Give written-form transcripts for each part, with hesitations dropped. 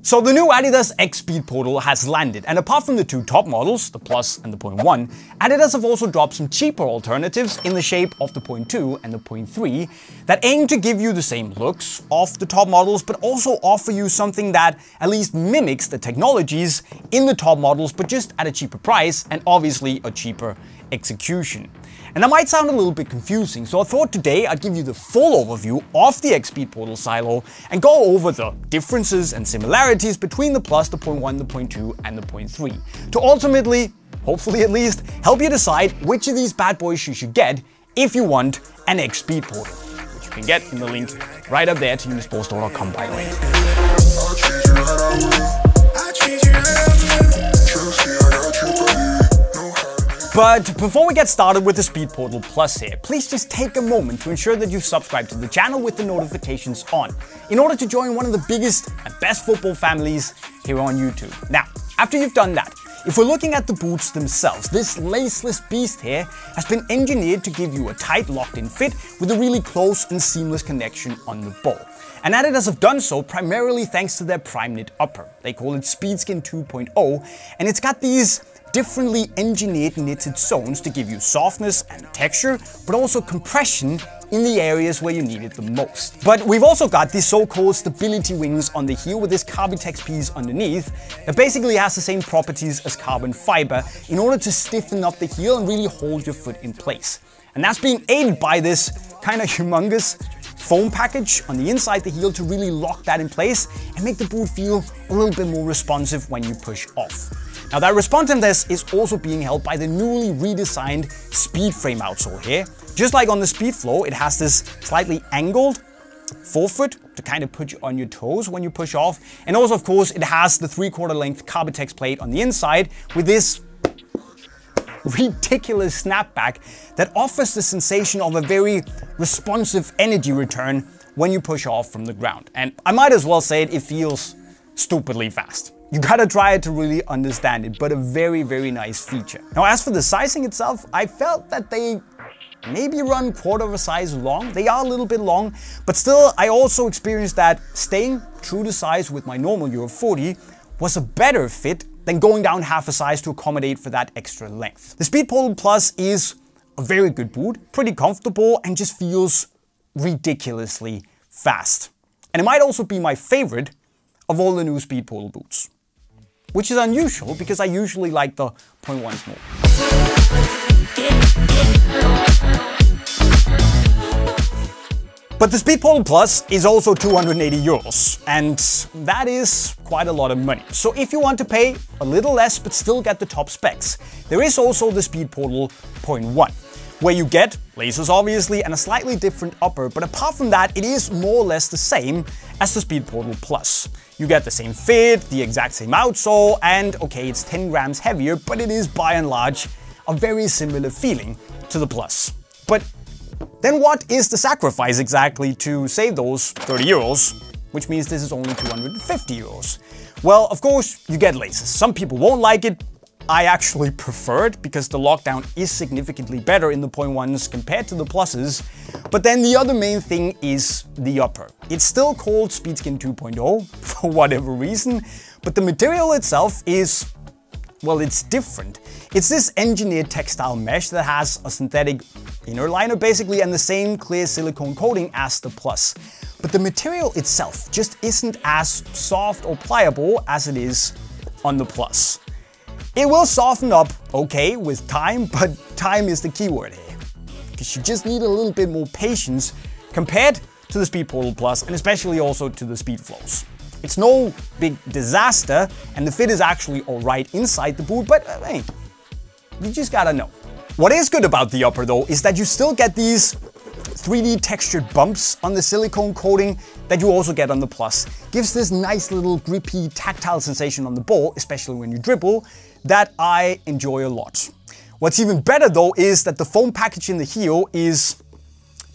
So the new Adidas X Speedportal has landed, and apart from the two top models, the Plus and the 0.1, Adidas have also dropped some cheaper alternatives in the shape of the 0.2 and the 0.3 that aim to give you the same looks of the top models, but also offer you something that at least mimics the technologies in the top models, but just at a cheaper price and obviously a cheaper execution. And that might sound a little bit confusing, so I thought today I'd give you the full overview of the X Speedportal silo and go over the differences and similarities between the Plus, the 0.1, the 0.2 and the 0.3 to ultimately, hopefully at least, help you decide which of these bad boys you should get if you want an X Speedportal, which you can get in the link right up there to unisportstore.com, by the way. But before we get started with the Speedportal Plus here, please just take a moment to ensure that you've subscribed to the channel with the notifications on, in order to join one of the biggest and best football families here on YouTube. Now, after you've done that, if we're looking at the boots themselves, this laceless beast here has been engineered to give you a tight locked-in fit with a really close and seamless connection on the ball. And Adidas have done so primarily thanks to their prime knit upper. They call it Speedskin 2.0, and it's got these differently engineered knitted zones to give you softness and texture, but also compression in the areas where you need it the most. But we've also got these so-called stability wings on the heel with this Carbitex piece underneath that basically has the same properties as carbon fiber in order to stiffen up the heel and really hold your foot in place. And that's being aided by this kind of humongous foam package on the inside the heel to really lock that in place and make the boot feel a little bit more responsive when you push off. Now that responsiveness is also being helped by the newly redesigned Speed Frame outsole here. Just like on the Speed Flow, it has this slightly angled forefoot to kind of put you on your toes when you push off. And also, of course, it has the 3/4 length Carbitex plate on the inside with this ridiculous snapback that offers the sensation of a very responsive energy return when you push off from the ground. And I might as well say it feels stupidly fast. You gotta try it to really understand it, but a very, very nice feature. Now, as for the sizing itself, I felt that they maybe run 1/4 of a size long. They are a little bit long, but still, I also experienced that staying true to size with my normal Euro 40 was a better fit than going down half a size to accommodate for that extra length. The Speedportal Plus is a very good boot, pretty comfortable, and just feels ridiculously fast. And it might also be my favorite of all the new Speedportal boots, which is unusual because I usually like the 0.1s more. But the Speedportal Plus is also 280 euros, and that is quite a lot of money. So if you want to pay a little less but still get the top specs, there is also the Speedportal 0.1, where you get lasers obviously and a slightly different upper, but apart from that it is more or less the same as the Speedportal Plus. You get the same fit, the exact same outsole, and okay, it's 10 grams heavier, but it is by and large a very similar feeling to the Plus. But then what is the sacrifice exactly to save those 30 euros, which means this is only 250 euros? Well, of course, you get lasers. Some people won't like it. I actually prefer it because the lockdown is significantly better in the 0.1s compared to the Pluses. But then the other main thing is the upper. It's still called Speedskin 2.0 for whatever reason, but the material itself is, well, it's different. It's this engineered textile mesh that has a synthetic inner liner basically and the same clear silicone coating as the Plus. But the material itself just isn't as soft or pliable as it is on the Plus. It will soften up, okay, with time, but time is the key word here. Because you just need a little bit more patience compared to the Speedportal Plus and especially also to the Speed Flows. It's no big disaster and the fit is actually alright inside the boot, but hey, you just gotta know. What is good about the upper though is that you still get these 3D textured bumps on the silicone coating that you also get on the Plus. Gives this nice little grippy tactile sensation on the ball, especially when you dribble, that I enjoy a lot. What's even better though is that the foam package in the heel is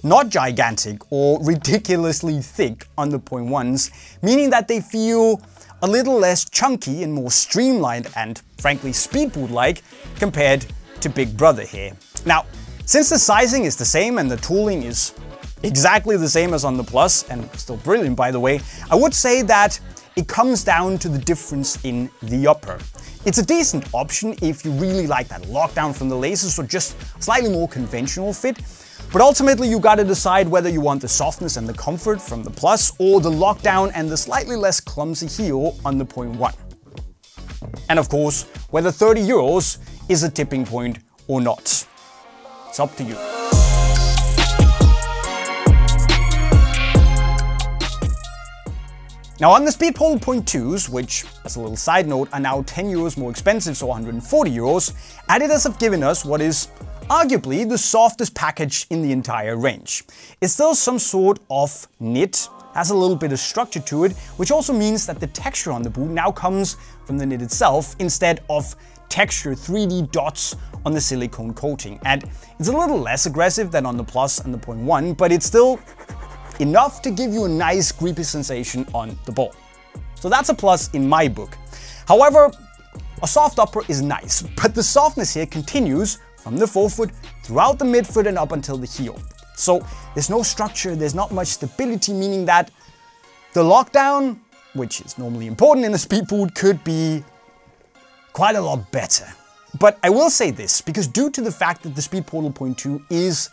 not gigantic or ridiculously thick on the 0.1s, meaning that they feel a little less chunky and more streamlined and frankly speed boot-like compared to Big Brother here. Now, since the sizing is the same and the tooling is exactly the same as on the Plus, and still brilliant by the way, I would say that it comes down to the difference in the upper. It's a decent option if you really like that lockdown from the laces or just slightly more conventional fit. But ultimately you gotta decide whether you want the softness and the comfort from the Plus or the lockdown and the slightly less clumsy heel on the 0.1. And of course, whether 30 euros is a tipping point or not. It's up to you. Now on the Speedportal 0.2s, which as a little side note are now 10 euros more expensive, so 140 euros, Adidas have given us what is arguably the softest package in the entire range. It's still some sort of knit, has a little bit of structure to it, which also means that the texture on the boot now comes from the knit itself instead of texture 3D dots on the silicone coating. And it's a little less aggressive than on the Plus and the 0.1, but it's still enough to give you a nice grippy sensation on the ball. So that's a plus in my book. However, a soft upper is nice, but the softness here continues from the forefoot throughout the midfoot and up until the heel. So there's no structure, there's not much stability, meaning that the lockdown, which is normally important in a speed boot, could be quite a lot better. But I will say this, because due to the fact that the Speedportal 0.2 is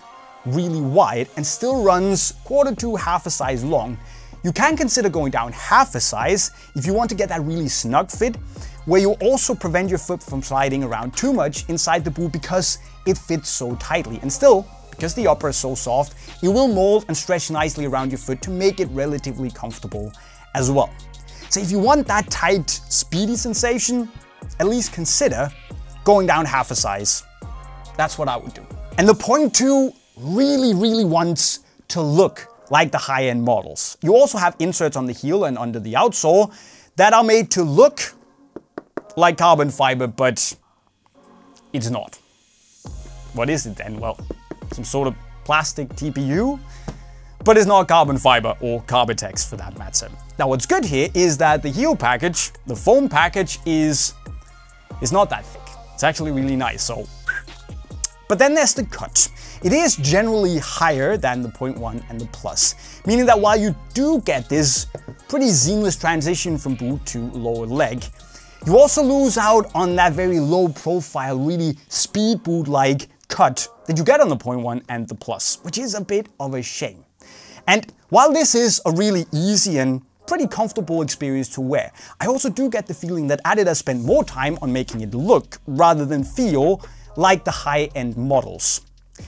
really wide and still runs quarter to half a size long, you can consider going down half a size if you want to get that really snug fit, where you also prevent your foot from sliding around too much inside the boot because it fits so tightly. And still, because the upper is so soft, it will mold and stretch nicely around your foot to make it relatively comfortable as well. So if you want that tight, speedy sensation, at least consider going down half a size. That's what I would do. And the 0.2 really wants to look like the high-end models. You also have inserts on the heel and under the outsole that are made to look like carbon fiber, but it's not. What is it then? Well, some sort of plastic TPU, but it's not carbon fiber or Carbitex for that matter. Now what's good here is that the heel package, the foam package, is not that thick. It's actually really nice. So, but then there's the cut. It is generally higher than the 0.1 and the Plus, meaning that while you do get this pretty seamless transition from boot to lower leg, you also lose out on that very low profile, really speed boot-like cut that you get on the 0.1 and the Plus, which is a bit of a shame. And while this is a really easy and pretty comfortable experience to wear, I also do get the feeling that Adidas spent more time on making it look rather than feel like the high-end models.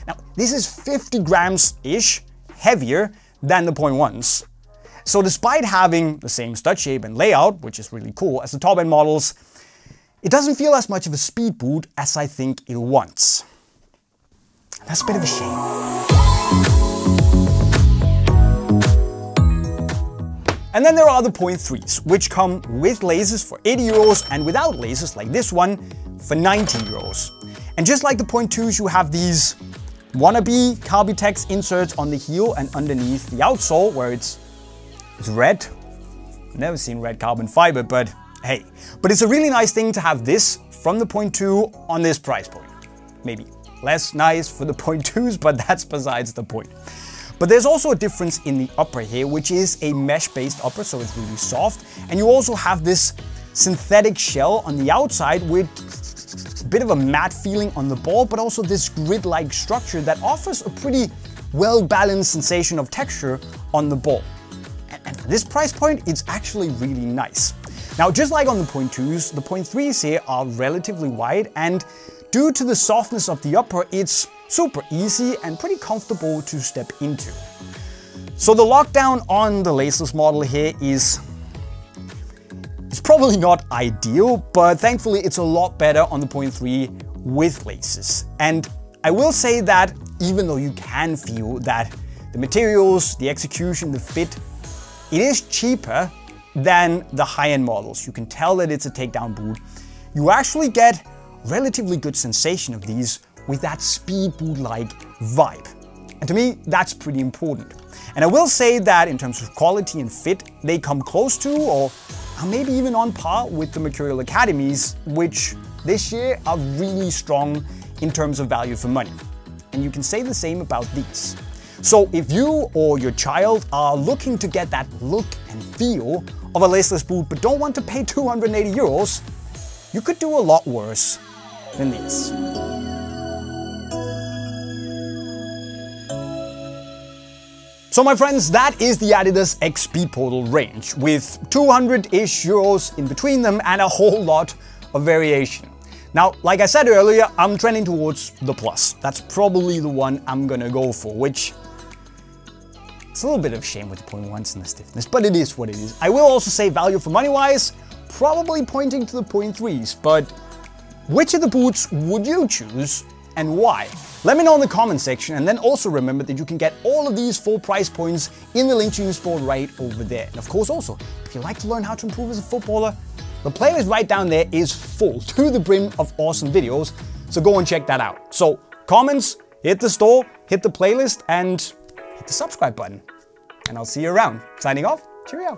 Now, this is 50 grams-ish heavier than the 0.1s. So despite having the same stud shape and layout, which is really cool, as the top-end models, it doesn't feel as much of a speed boot as I think it wants. That's a bit of a shame. And then there are the 0.3s, which come with laces for 80 euros and without laces like this one for 90 euros. And just like the 0.2s, you have these wannabe Carbitex inserts on the heel and underneath the outsole where it's red. Never seen red carbon fiber, but hey. But it's a really nice thing to have this from the 0.2 on this price point. Maybe less nice for the 0.2s, but that's besides the point. But there's also a difference in the upper here, which is a mesh-based upper, so it's really soft. And you also have this synthetic shell on the outside with a bit of a matte feeling on the ball, but also this grid-like structure that offers a pretty well-balanced sensation of texture on the ball. And for this price point, it's actually really nice. Now, just like on the 0.2s, the 0.3s here are relatively wide, and due to the softness of the upper, it's super easy and pretty comfortable to step into. So the lockdown on the laceless model here is probably not ideal, but thankfully it's a lot better on the 0.3 with laces. And I will say that even though you can feel that the materials, the execution, the fit, it is cheaper than the high-end models. You can tell that it's a takedown boot. You actually get relatively good sensation of these with that speed boot-like vibe. And to me, that's pretty important. And I will say that in terms of quality and fit, they come close to or maybe even on par with the Mercurial Academies, which this year are really strong in terms of value for money. And you can say the same about these. So if you or your child are looking to get that look and feel of a laceless boot but don't want to pay 280 euros, you could do a lot worse than these. So my friends, that is the Adidas X Speedportal range, with 200-ish euros in between them and a whole lot of variation. Now, like I said earlier, I'm trending towards the Plus. That's probably the one I'm gonna go for, which it's a little bit of a shame with the 0.1s and the stiffness, but it is what it is. I will also say value for money wise, probably pointing to the 0.3s, but which of the boots would you choose and why? Let me know in the comment section, and then also remember that you can get all of these full price points in the link to Unisport right over there. And of course also, if you'd like to learn how to improve as a footballer, the playlist right down there is full to the brim of awesome videos, so go and check that out. So comments, hit the store, hit the playlist, and hit the subscribe button. And I'll see you around. Signing off, cheerio.